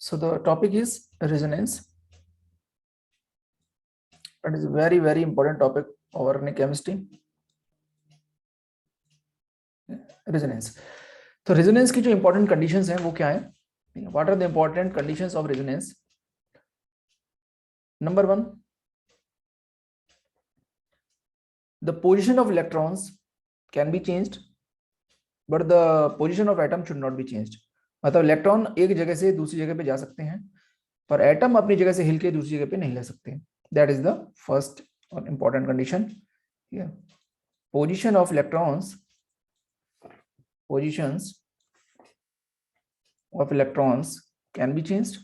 So the topic is resonance. That is a very, very important topic over in chemistry. Resonance. तो resonance की जो important conditions हैं वो क्या है? What are the important conditions of resonance? Number one, the position of electrons can be changed, but the position of atom should not be changed. मतलब electron एक जगह से दूसरी जगह पे जा सकते हैं, पर एटम अपनी जगह से हिल के दूसरी जगह पे नहीं ले सकते. That is the first or important condition. Yeah. Positions of electrons can be changed,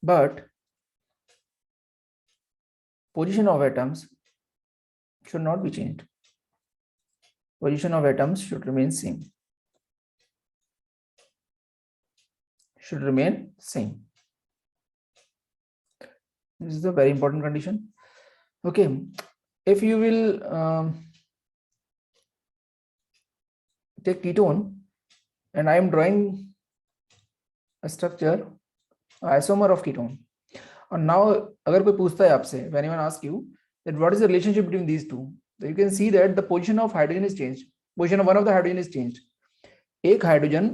but position of atoms should not be changed. Position of atoms should remain same. This is a very important condition. Okay, if you will take ketone, and I am drawing a structure, isomer of ketone. And now, अगर कोई पूछता है आपसे, when anyone asks you that what is the relationship between these two, so you can see that the position of hydrogen is changed. Position of one of the hydrogen is changed. एक hydrogen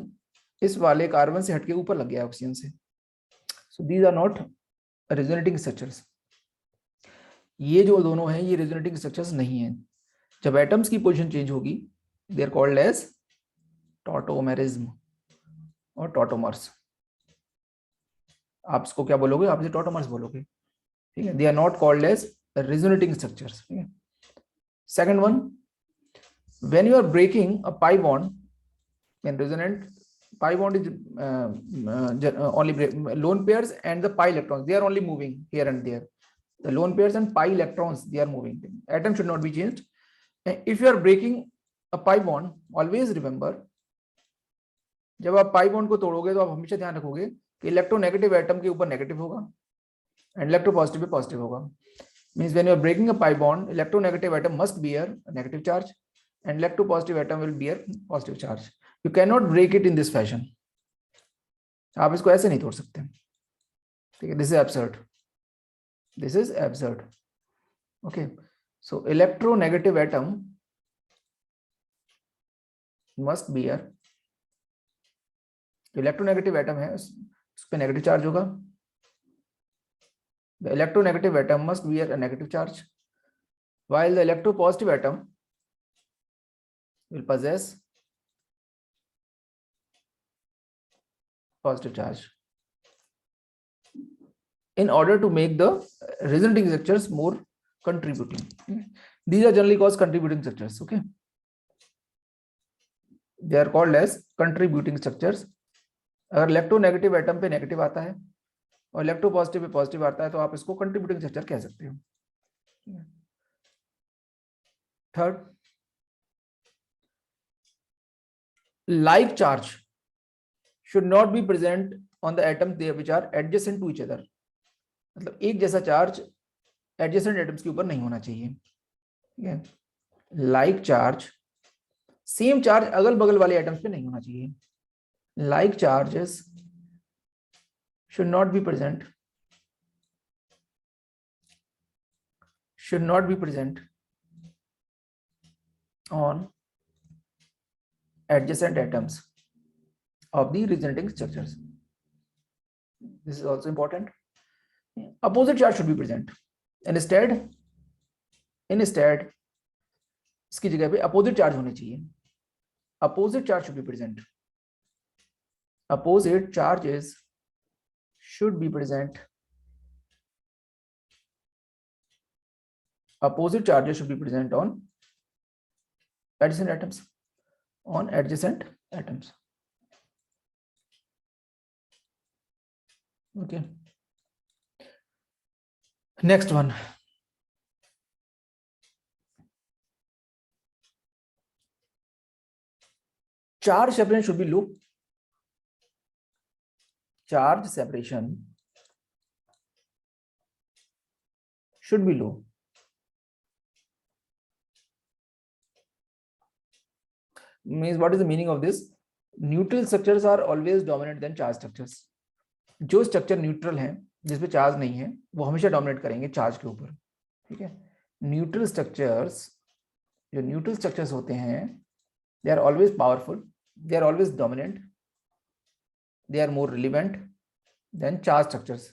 इस वाले carbon से हटके ऊपर लग गया oxygen से. So these are not resonating structures. ये जो दोनों हैं ये resonating structures नहीं हैं. जब एटम्स की पोजीशन चेंज होगी, they are called as tautomerism और tautomers. आप इसको क्या बोलोगे? आप इसे tautomers बोलोगे. ठीक है? They are not called as resonating structures. ठीक है? Second one, when you are breaking a pi bond, when resonant pi bond is only lone pairs and the pi electrons, they are only moving here and there. The lone pairs and pi electrons, they are moving. Atom should not be changed. If you are breaking a pi bond, always remember, जब आप pi bond को तोड़ोगे तो आप हमेशा ध्यान रखोगे कि electronegative atom के ऊपर नेगेटिव होगा एंड इलेक्ट्रोपॉजिटिव पे पॉजिटिव होगा. Means when you are breaking a pi bond, electronegative atom must bear a negative charge and electropositive atom will bear positive charge. You cannot break it in this fashion. आप इसको ऐसे नहीं तोड़ सकते. ठीक है? This is absurd. This is absurd. Okay. So electronegative atom must bear. Electronegative atom है उस पे नेगेटिव चार्ज होगा. The electronegative atom must bear a negative charge, while the electropositive atom will possess positive charge. In order to make the resonating structures more contributing, these are generally called contributing structures. Okay, they are called as contributing structures. अगर electronegative atom पे negative आता है और electropositive पे positive आता है तो आप इसको कंट्रीब्यूटिंग स्ट्रक्चर कह सकते हो. Third, like charge should not be present on the atoms which are adjacent to each other. मतलब एक जैसा चार्ज adjacent atoms के ऊपर नहीं होना चाहिए. ठीक है? Like charge, सेम चार्ज अगल बगल वाले एटम्स पे नहीं होना चाहिए. Like charges should not be present on adjacent atoms of the resonating structures. This is also important. Opposite charge should be present. Instead इसकी जगह पे opposite charge होने चाहिए. Opposite charge should be present. Opposite charges should be present. Opposite charges should be present on adjacent atoms. Okay. Next one. Charge separation should be low. Charge separation should be low. Means what is the meaning of this? Neutral structures are always dominate than charge structures. जो structure neutral है, जिसपे charge नहीं है, वो हमेशा dominate करेंगे charge के ऊपर, ठीक है। न्यूट्रल स्ट्रक्चर्स, जो न्यूट्रल स्ट्रक्चर्स होते हैं, they are always powerful, they are always dominant, they are more relevant than charge structures.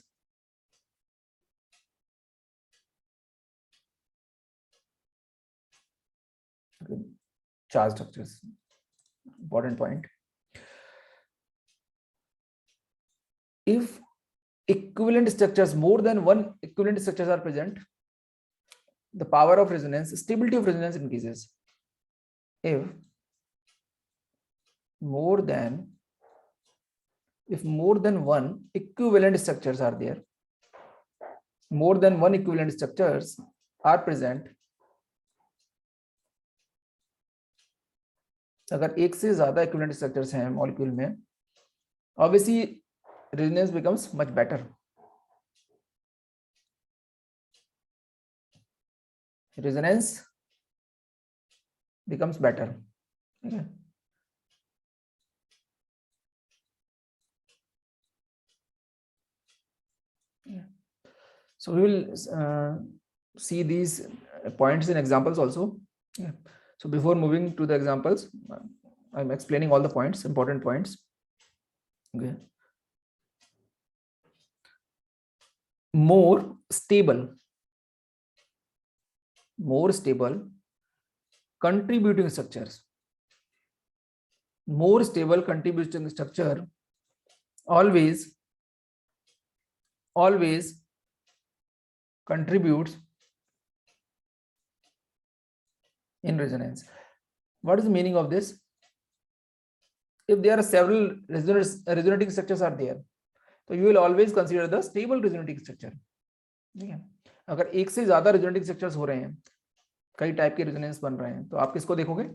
Charge structures, important point. If equivalent structures, more than one equivalent structures are present, the power of resonance, stability of resonance increases. If more than one equivalent structures are there, more than one equivalent structures are present, अगर एक से ज्यादा equivalent structures हैं molecule में, obviously resonance becomes much better. Resonance becomes better. Okay. Yeah. So we will see these points in examples also. Yeah. So before moving to the examples, I'm explaining all the points, important points. Okay. More stable contributing structures. More stable contributing structure always contributes in resonance. What is the meaning of this? If there are several resonating structures are there, so you will always consider the stable resonating structure. ठीक है, अगर एक से ज्यादा resonating structures हो रहे हैं, कई टाइप के रेजोनेंस बन रहे हैं, तो आप किसको देखोगे?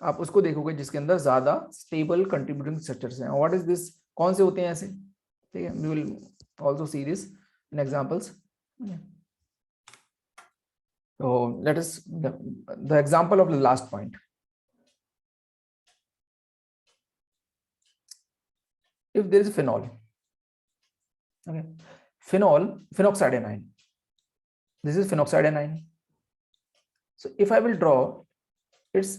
आप उसको देखोगे जिसके अंदर ज्यादा स्टेबल कंट्रीब्यूटिंग स्ट्रक्चर्स हैं। What is this? कौन से होते हैं ऐसे? ठीक है, we will also see this in examples. तो let us the example of the last point. if there is phenol, okay, phenoxide anion, this is phenoxide anion. So if I will draw its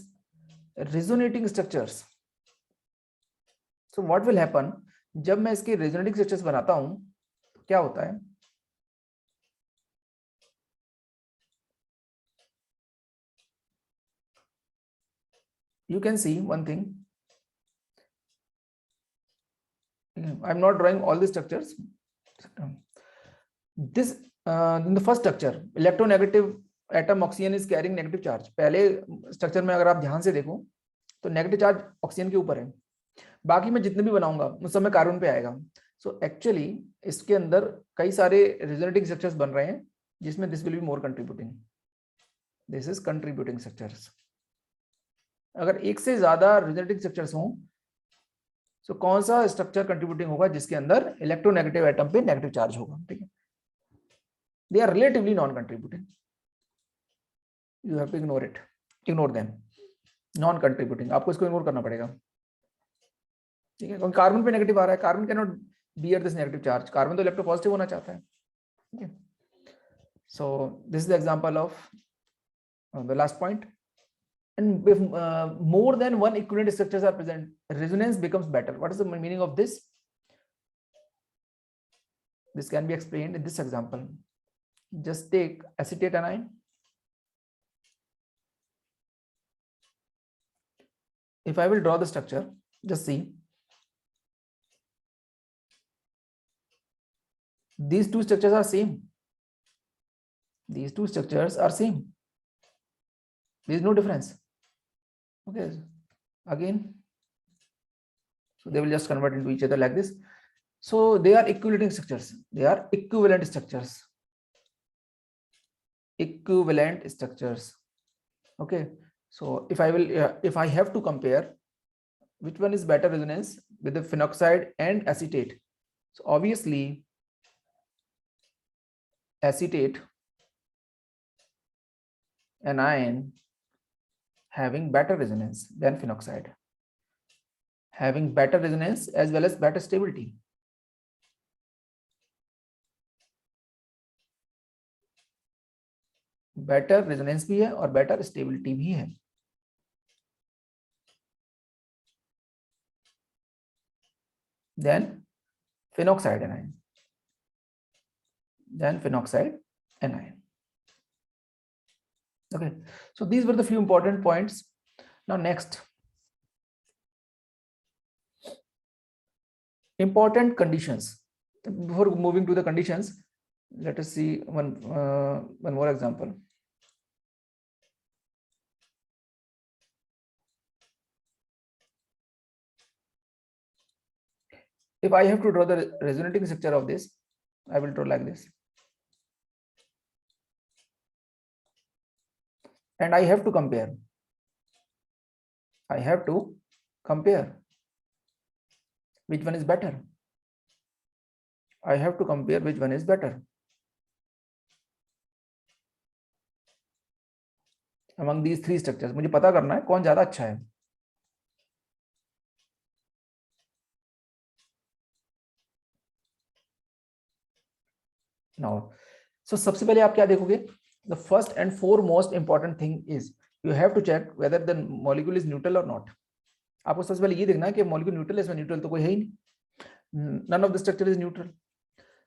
resonating structures, so what will happen? जब मैं इसके resonating structures बनाता हूं, क्या होता है? You can see one thing. I'm not drawing all the structures. This in the first structure, electronegative atom oxygen is carrying negative charge. पहले structure में अगर आप ध्यान से देखो तो नेगेटिव चार्ज ऑक्सीजन के ऊपर है, बाकी मैं जितने भी बनाऊंगा उस समय कार्बन पे आएगा। सो एक्चुअली इसके अंदर कई सारे रेजोनेटिंग स्ट्रक्चर्स बन रहे हैं जिसमें this will be more contributing, this is contributing structures. अगर एक से ज्यादा रेजोनेटिंग स्ट्रक्चर्स हों, सो कौन सा स्ट्रक्चर कंट्रीब्यूटिंग होगा? जिसके अंदर इलेक्ट्रोनेगेटिव एटम पे नेगेटिव चार्ज होगा। ठीक है, they are relatively non contributing, you have to ignore them, non contributing, आपको इसको इग्नोर करना पड़ेगा। ठीक है, क्योंकि कार्बन पे नेगेटिव आ रहा है, carbon can not bear this negative charge, carbon तो इलेक्ट्रोपॉजिटिव होना चाहता है। ठीक है, so this is the example of the last point. And if more than one equivalent structures are present, resonance becomes better. What is the meaning of this? This can be explained in this example. Just take acetate anion. If I will draw the structure, just see. These two structures are same. These two structures are same. There is no difference. Okay, again, so they will just convert into each other like this. So they are equivalent structures. They are equivalent structures. Equivalent structures. Okay, so if I have to compare which one is better resonance with the phenoxide and acetate, so obviously acetate anion having better resonance than phenoxide. having better resonance as well as better stability. Better resonance भी है और better stability भी है. Then phenoxide anion. Okay, so these were the few important points. Now next, important conditions. Before moving to the conditions, let us see one more example. If I have to draw the resonating structure of this, I will draw like this. And I have to compare. Which one is better? I have to compare which one is better among these three structures. मुझे पता करना है कौन ज्यादा अच्छा है. Now, so सबसे पहले आप क्या देखोगे? The first and foremost important thing is you have to check whether the molecule is neutral or not. आपको सबसे पहले ये देखना है कि molecule neutral है, इसमें neutral तो कोई है ही नहीं. None of the structure is neutral.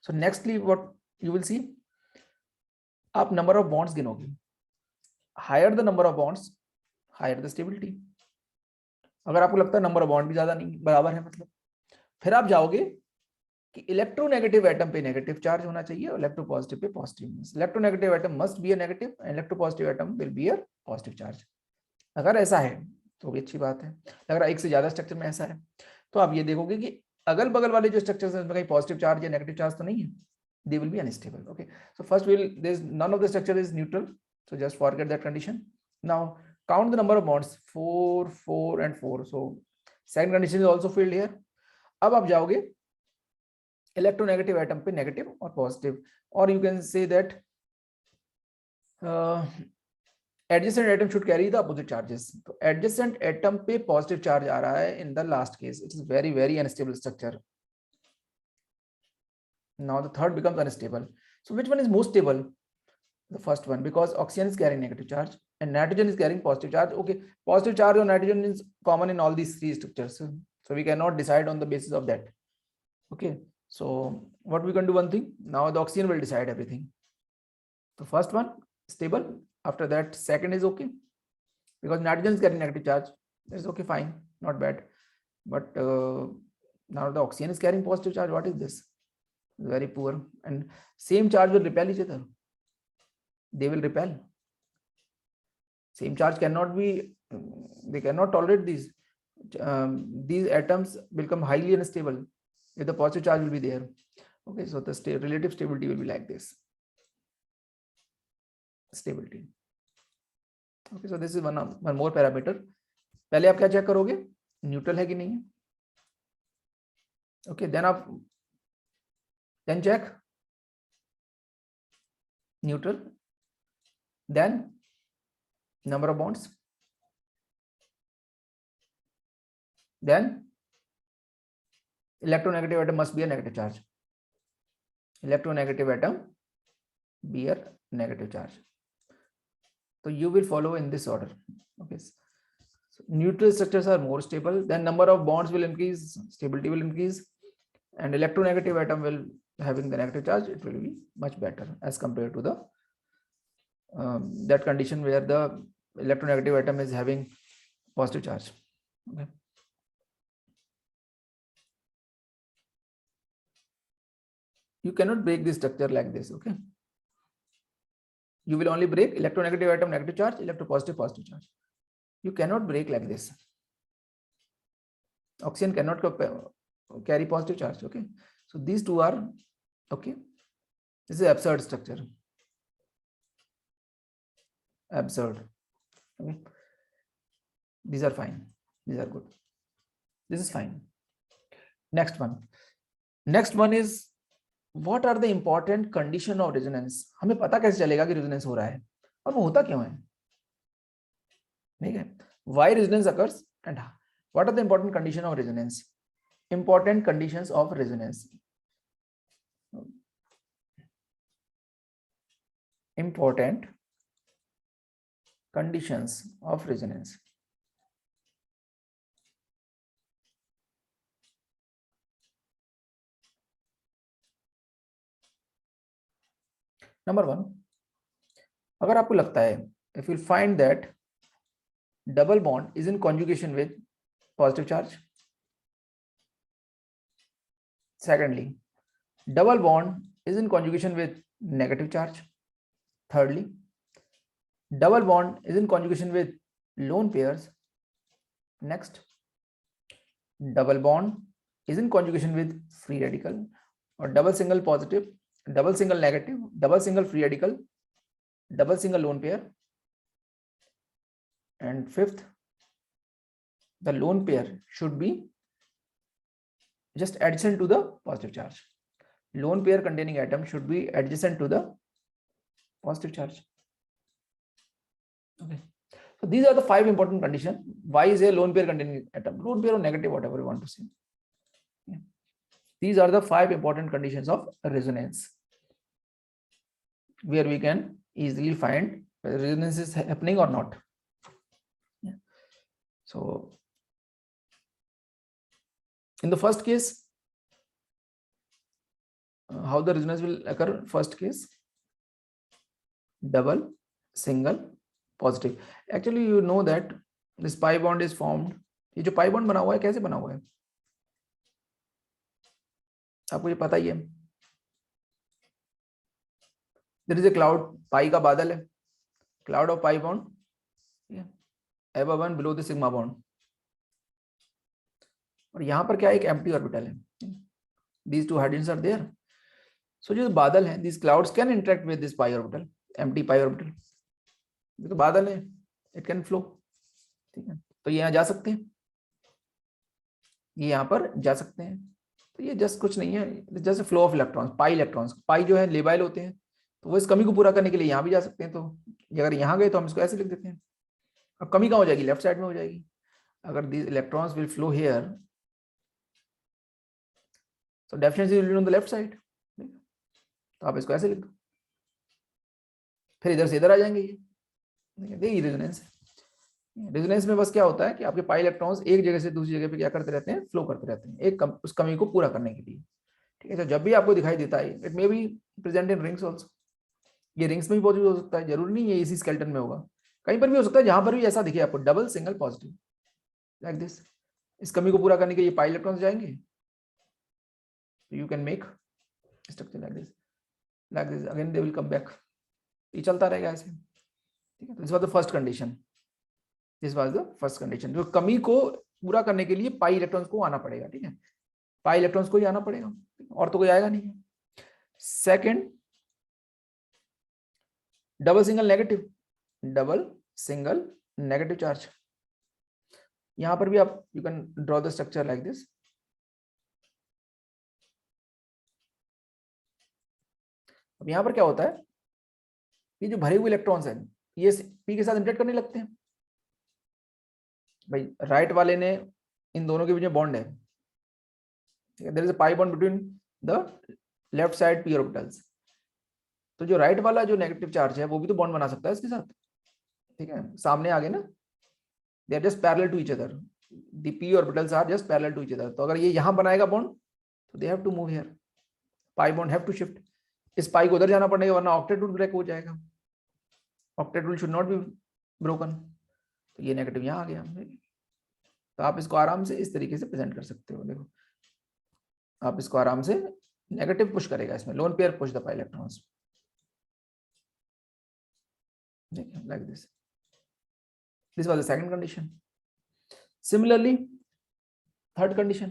So nextly what you will see, आप number of bonds गिनोगे. Higher the number of bonds, higher the stability. अगर आपको लगता है number of bond भी ज्यादा नहीं बराबर है मतलब, फिर आप जाओगे कि इलेक्ट्रोनेगेटिव एटम पे नेगेटिव चार्ज होना चाहिए और इलेक्ट्रोपॉजिटिव पे positive. Electronegative atom must be a negative and electropositive atom will be a positive charge. अगर ऐसा है तो भी अच्छी बात है. अगर एक से ज्यादा स्ट्रक्चर में ऐसा है तो आप ये देखोगे कि अगल बगल वाले जो स्ट्रक्चर्स हैं उसमें कहीं पॉजिटिव चार्ज या नेगेटिव चार्ज तो नहीं है. They will be unstable. Okay, so first will there is none of the structure is neutral, so just forget that condition. Now count the number of bonds, 4 4 and 4. So second condition is also filled here. अब आप जाओगे electronegative atom पे negative और positive, और you can say that adjacent atom should carry the opposite charges. तो adjacent atom पे positive charge आ रहा है in the last case. It is very very unstable structure. Now the third becomes unstable. So which one is most stable? The first one, because oxygen is carrying negative charge and nitrogen is carrying positive charge. Okay, positive charge on nitrogen is common in all these three structures, so we cannot decide on the basis of that. Okay, so what we can do, one thing, now the oxygen will decide everything. The first one stable, after that second is okay because nitrogen is carrying negative charge. That is okay, fine, not bad. But now the oxygen is carrying positive charge. What is this? Very poor. And same charge will repel each other. They will repel. Same charge cannot be, they cannot tolerate these. These atoms will become highly unstable if the positive charge will be there. Okay, so the relative stability will be like this. Stability. Okay, so this is one more parameter. पहले आप क्या check करोगे? Neutral है कि नहीं है. Okay, then check neutral, then number of bonds, then electronegative atom must be a negative charge. Electronegative atom be a negative charge. So you will follow in this order. Okay, so neutral structures are more stable, then number of bonds will increase, stability will increase, and electronegative atom will having the negative charge, it will be much better as compared to the that condition where the electronegative atom is having positive charge. Okay, you cannot break this structure like this. Okay, you will only break electronegative atom negative charge, electropositive positive charge. You cannot break like this. Oxygen cannot carry positive charge. Okay, so these two are okay. This is absurd structure. Absurd. Okay, these are fine, these are good, this is fine. Next one is what are the important condition of resonance. हमें पता कैसे चलेगा कि resonance हो रहा है और वो होता क्यों है. ठीक है, why resonance occurs and What are the important conditions of resonance? Important conditions of resonance. Important conditions of resonance. Number 1, अगर आपको लगता है, if you find that double bond is in conjugation with positive charge. Secondly, double bond is in conjugation with negative charge. Thirdly, double bond is in conjugation with lone pairs. Next, double bond is in conjugation with free radical, or double single positive, double single negative, double single free radical, double single lone pair. And fifth, the lone pair should be just adjacent to the positive charge. Lone pair containing atom should be adjacent to the positive charge. Okay, so these are the 5 important conditions. Why is a lone pair containing atom? Lone pair or negative, whatever you want to say. Yeah. These are the 5 important conditions of resonance, where we can easily find whether resonance is happening or not. Yeah. So in the first case, how the resonance will occur? First case, double, single, positive. Actually, you know that this pi bond is formed. ये जो pi bond बना हुआ है, कैसे बना हुआ है? आपको ये पता ही है. There is a cloud, pi का बादल है, cloud of pi bond, yeah, above and below the sigma bond. और यहाँ पर क्या, एक empty orbital है. These two hydrogens are there. So जो बादल है, these clouds can interact with this pi orbital, empty pi orbital. ये तो बादल है, it can flow. ठीक है, तो ये यहाँ जा सकते हैं, ये यहाँ पर जा सकते हैं. तो ये जस्ट कुछ नहीं है, just flow of electrons, pi electrons. Pi जो है लेबाइल होते हैं, तो वो इस कमी को पूरा करने के लिए यहाँ भी जा सकते हैं. तो अगर यहाँ गए तो हम इसको ऐसे लिख देते हैं. अब कमी कहाँ हो जाएगी? लेफ्ट साइड में हो जाएगी. अगर these electrons will flow here, तो definitely will be on the left side. तो आप इसको ऐसे लिख दो, फिर इधर से इधर आ जाएंगे. ये रेजोनेंस है. रेजोनेंस में बस क्या होता है कि आपके पाई इलेक्ट्रॉन्स एक जगह से दूसरी जगह पे क्या करते रहते हैं? फ्लो करते रहते हैं, एक उस कमी को पूरा करने के लिए. ठीक है, तो जब भी आपको दिखाई देता है, it may be present in rings also. ये रिंग्स में भी मौजूद हो सकता है, जरूरी नहीं है इसी स्केलेटन में होगा, कहीं पर भी हो सकता है. जहां पर भी ऐसा दिखे आपको, double single positive like this, इस कमी को पूरा करने के लिए पाई इलेक्ट्रॉन्स जाएंगे. You can make structure like this again, they will come back. ये चलता रहेगा ऐसे. ठीक है, this was the first condition. This was the first condition. जो कमी को पूरा करने के लिए पाई इलेक्ट्रॉन्स को आना पड़ेगा. ठीक है, पाई इलेक्ट्रॉन्स को ही आना पड़ेगा, और तो कोई आएगा नहीं. Second, double single negative, double single negative charge. यहां पर भी आप you can draw the structure like this. अब यहां पर क्या होता है, ये जो भरे हुए इलेक्ट्रॉन्स हैं, ये पी के साथ इंटरेक्ट करने लगते हैं. भाई राइट वाले ने, इन दोनों के बीच में बॉन्ड है. There is a pi bond between the left side p orbitals. तो जो राइट वाला जो नेगेटिव चार्ज है, वो भी तो बॉन्ड बना सकता है इसके साथ. ठीक है, सामने आ गए ना, they are just parallel to each other. The p orbitals are just parallel to each other. तो अगर ये यहां बनाएगा बॉन्ड, तो they have to move here. Pi bond have to shift. इस पाई को उधर जाना पड़ेगा, वरना ऑक्टेट रूल ब्रेक हो जाएगा. Octet rule should not be broken. तो ये नेगेटिव यहाँ आ गया. तो आप इसको आराम से इस तरीके से प्रेजेंट कर सकते हो. देखो, आप इसको आराम से, नेगेटिव पुश करेगा इसमें, lone pair push the pi electrons like this. This was the second condition. Similarly, third condition,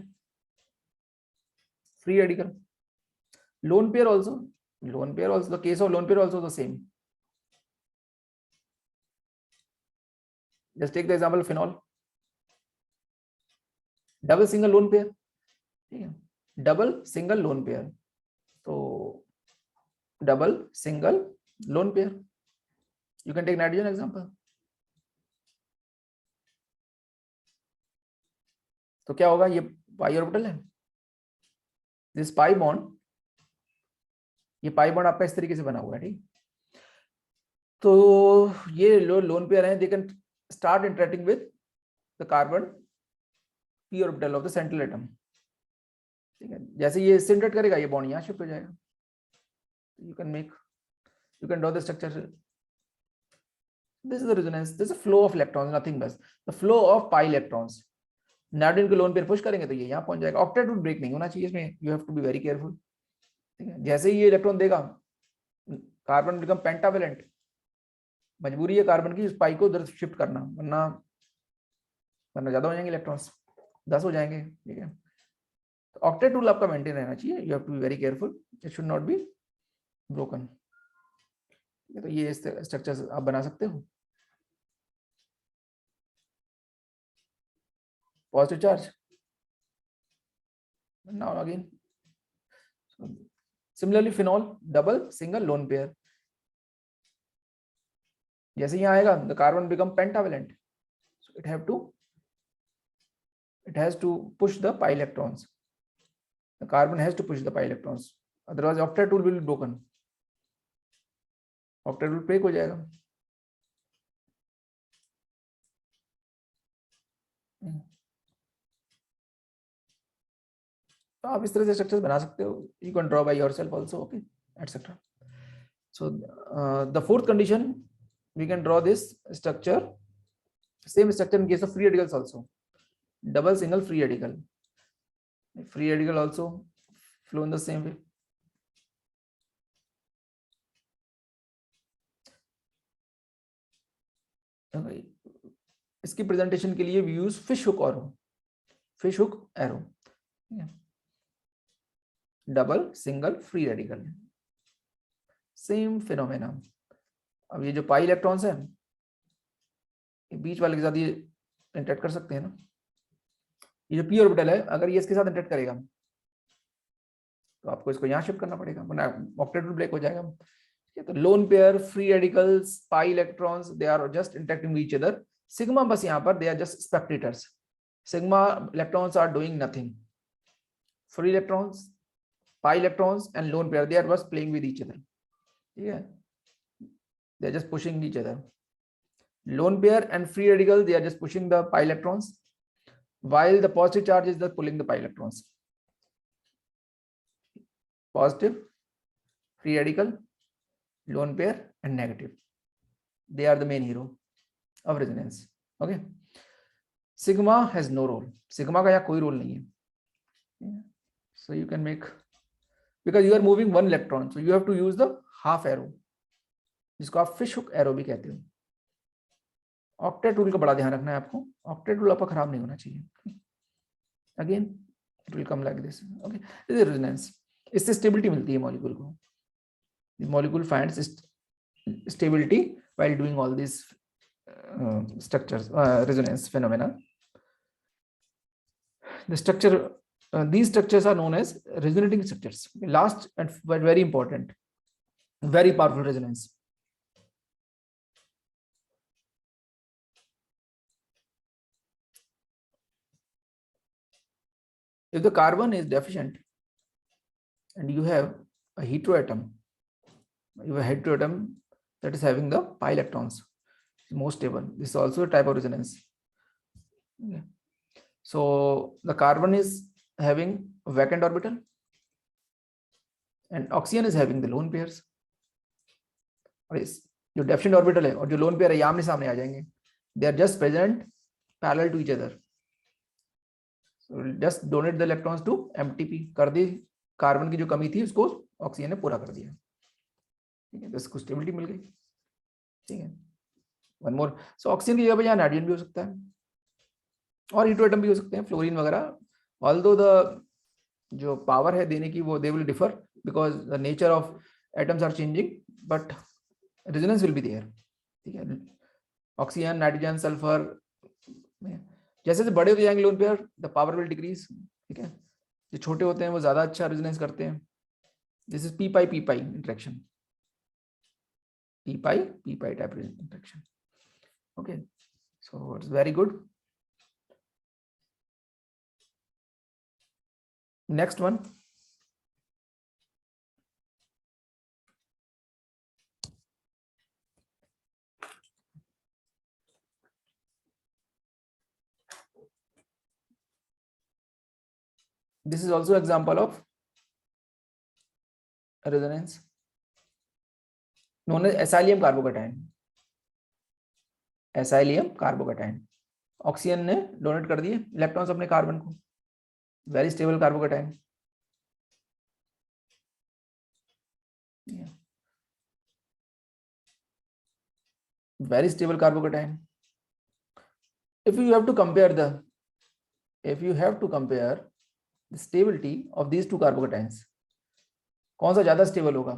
free radical. Lone pair also, the case of lone pair also the same. Just take the example of phenol. Double single lone pair. ठीक है, double single lone pair. तो double single lone pair. You can take nitrogen example. तो क्या होगा, ये पाई orbital है, this pi bond, ये pi bond आपका इस तरीके से बना हुआ है, ठीक। तो ये लोन पेयर है, they can start interacting with the carbon P orbital of the central atom, ठीक है। जैसे ये इससे इंटरेक्ट करेगा, ये बॉन्ड यहाँ शिफ्ट हो जाएगा, you can draw the structure. This is the resonance. This is a flow of electrons, nothing but the flow of pi electrons. Nitrogen को लोन पेयर पुश करेंगे तो ये यहाँ पहुंच जाएगा। ऑक्टेट वुड ब्रेक नहीं होना चाहिए इसमें, you have to be very careful, ठीक है। जैसे ही ये इलेक्ट्रॉन देगा, कार्बन बिकम पेंटावेलेंट, मजबूरी है कार्बन की इस पाई को उधर शिफ्ट करना, वरना ज्यादा हो जाएंगे इलेक्ट्रॉन्स, 10 हो जाएंगे, ठीक है। तो ऑक्टेट रूल आपका मेंटेन रहना चाहिए, you have to be very careful, it should not be broken. तो ये स्ट्रक्चर आप बना सकते हो। Positive charge. Now again, so similarly phenol, double, single, lone pair. जैसे यहाँ आएगा, the carbon become pentavalent, so it has to push the pi electrons. The carbon has to push the pi electrons, otherwise octet rule will be broken. Octet rule break हो जाएगा। तो आप इस तरह से स्ट्रक्चर्स बना सकते हो, you can draw by yourself also, okay, etc. So the fourth condition, we can draw this structure, same structure in case of free radicals also, double, single, free radical. Free radical also flow in the same way. Okay. इसकी presentation के लिए we use fish hook arrow, double, single, free radical, same phenomena. अब ये जो pi electrons है, बीच वाले के साथ ये इंटरेक्ट कर सकते हैं ना। ये जो पी ऑर्बिटल है, अगर ये इसके साथ इंटरेक्ट करेगा तो आपको इसको यहाँ शिफ्ट करना पड़ेगा, वरना ऑक्टेट रूल ब्रेक हो जाएगा। तो lone pair, free radicals, pi electrons, they are just interacting with each other. Sigma बस यहाँ पर they are just spectators, sigma electrons are doing nothing. Free electrons, pi electrons and lone pair, they are just playing with each other, yeah, they are just pushing each other. Lone pair and free radical, they are just pushing the pi electrons, while the positive charge is just pulling the pi electrons. Positive, free radical, lone pair and negative, they are the main hero of resonance, okay. Sigma has no role, sigma का यहाँ कोई role नहीं है, so you can make, because you are moving one electron, so you have to use the half arrow, जिसको आप fish hook arrow भी कहते हो। ऑक्टेट रूल का बड़ा ध्यान रखना है आपको, ऑक्टेट रूल आपका खराब नहीं होना चाहिए। Again it will come like this, okay, this is resonance. इससे स्टेबिलिटी मिलती है मॉलिक्यूल को, the molecule finds stability while doing all this structures, resonance phenomena. The structure, these structures are known as resonating structures. Last and very important, very powerful resonance. If the carbon is deficient and you have a heteroatom, you have a heteroatom that is having the pi electrons, most stable, this is also a type of resonance. Okay. So the carbon is having a vacant orbital and oxygen is having the lone pairs, और इस जो deficient orbital है और जो lone pair है, आमने सामने आ जाएंगे, they are just present parallel to each other, so just donate the electrons to empty p, कर दी कार्बन की जो कमी थी उसको ऑक्सीजन ने पूरा कर दिया, ठीक है, तो इसको स्टेबिलिटी मिल गई, ठीक है। वन मोर, सो ऑक्सीजन की जगह यहाँ नाइट्रोजन भी हो सकता है और हेटेरोएटम भी हो सकते हैं, फ्लोरीन वगैरह, ऑल्दो द जो पावर है देने की वो they will differ because the nature of atoms are changing, but resonance will be there, ठीक है। ऑक्सीजन, नाइट्रोजन, सल्फर, जैसे जैसे बड़े हो जाएंगे lone pair, the power will decrease, ठीक है। जो छोटे होते हैं वो ज्यादा अच्छा रेजोनेंस करते हैं। This is P pi interaction, P pi type interaction, okay, so it's very good. Next one. This is also example of resonance known as acylium carbocation. Acylium carbocation, oxygen ने डोनेट कर दिए electrons अपने carbon को, very stable carbocation. Very stable carbocation. If you have to compare the stability of these two carbocations, कौन सा ज्यादा stable होगा?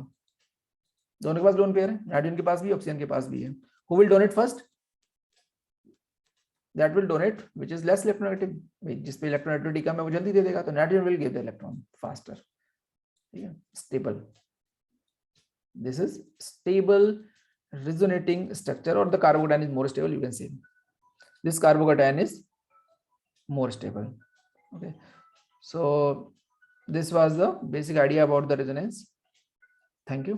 दोनों के पास लोन पेयर है, नाइट्रोजन के पास भी ऑक्सीजन के पास भी है. Who will donate first? That will donate which is less electronegative, जिस पे इलेक्ट्रोनेगेटिविटी कम है वो जल्दी दे देगा, तो nitrogen will give the electron faster. ठीक है, stable. This is stable resonating structure, or the carbocation is more stable, you can say. This carbocation is more stable. Okay, so this was the basic idea about the resonance. Thank you.